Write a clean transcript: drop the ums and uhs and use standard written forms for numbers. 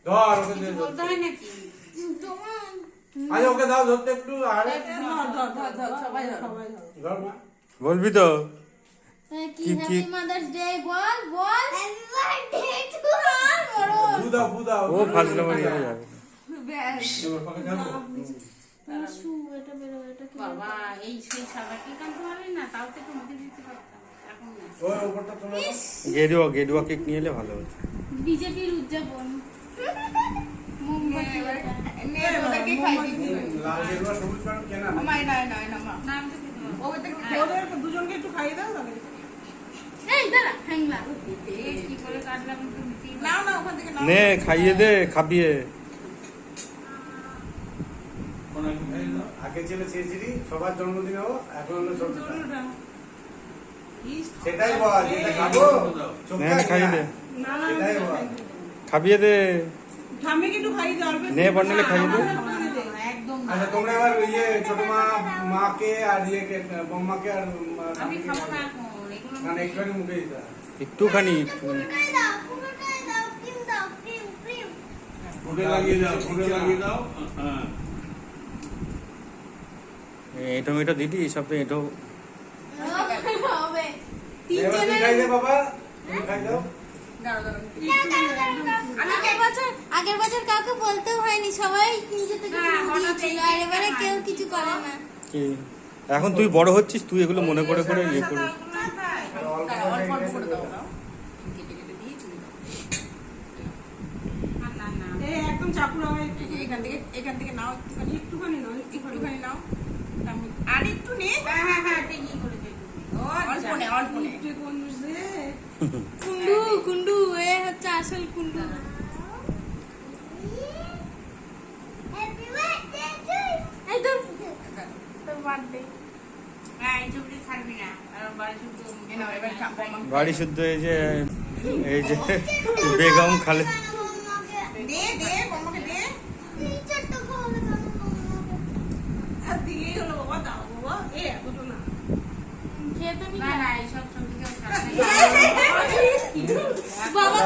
ধর ওকে দিয়ে বলতে হয় নাকি? আরে ওকে দাও ধরতে একটু আরে ধর সবাই ধর। ধর মা বলবি তো কি হ্যাপি মাদার্স ডে বল বল হ্যাপি বার্থডে টু আর বুদাও ও ফাজলে মারি হয়ে যাবে ব্যাস এবার পাকে যাবো শু এটা বেরো এটা কি বাবা এই সেই সাদা কি কানতে পারবি না, তাও তো একটু মুখে দিতে পারতাম। এখন না। ওই উপরটা তোলো গেরুয়া কেক নিয়ে এলে ভালো হতো বিজেপির উদযাপন মোমবাতি নে ওদেরকে খাই দিবি। লাল গেরুয়া সবুজ পান কেনা না মাই না না আমি তো খেতে পারবো। ওদেরকে দুজনকে একটু খাইয়ে দাও না। এই দাঁড়া হ্যাংলা কি করে কাটলাম একটু মিটিয়ে নাও না ওখান থেকে নাও। নে খাইয়ে দে খাবিয়ে আগে ছিল চেয়েছিলি সবার জন্মদিন হবো এখন হলো ছোটটা সেটাই বল যেটা খাবো নে খাইয়ে দে সেটাই বল খাবিয়ে দে ঠাম্মিকে একটু খাইয়ে দাও নে বন্ডেলে খাইয়ে দে একদম না। আচ্ছা তোমরা এবার ইয়ে ছোট মাকে আর ইয়েকে বম্মাকে আর আমি খাবো না এখন এগুলো মানে একটুখানি মুখে দিতে হবে। একটুখানি পুরোটাই দাও ক্রিম দাও ক্রিম মুখে লাগিয়ে দাও হ্যাঁ টমেটো দিদি সব তো এটো হবে এবার তুই খাই দে বাবা তুমি খাই দাও আগের বছর কাউকে বলতেও হয়নি সবাই নিজে থেকে দিয়েছিল আর এবারে কেউ কিছু করে না কি এখন তুই বড় হচ্ছিস তুই এগুলো মনে করে করে ইয়ে করবি অল্প অল্প করে দাও দাও কেটে কেটে দিয়ে তুমি দাও। না না এই একদম চাকুরা হয় এখান থেকে নাও একটুখানি নয় একটুখানি নাও আর একটু নে। হ্যাঁ ঠিকই করে দে। অল্প নে কোন রে কুন্ডু কুন্ডু এ হচ্ছে আসল কুন্ডু হ্যাপি বার্থডে টু এই তো তোর বার্থডে হ্যাঁ এই চুপড়ি ছাড়বি না আর বাড়ি শুদ্ধ নাও এবার খাবো বাড়ি শুদ্ধ এই যে বেগম খালে দে দে বম্মাকে দে টিচারটা খাওয়াবে না আর দিলেই হলো বাবা দাও বাবা এ এতটা না খেয়ে তো নি না না এইসব সবজি কেউ খাবে না। বাবা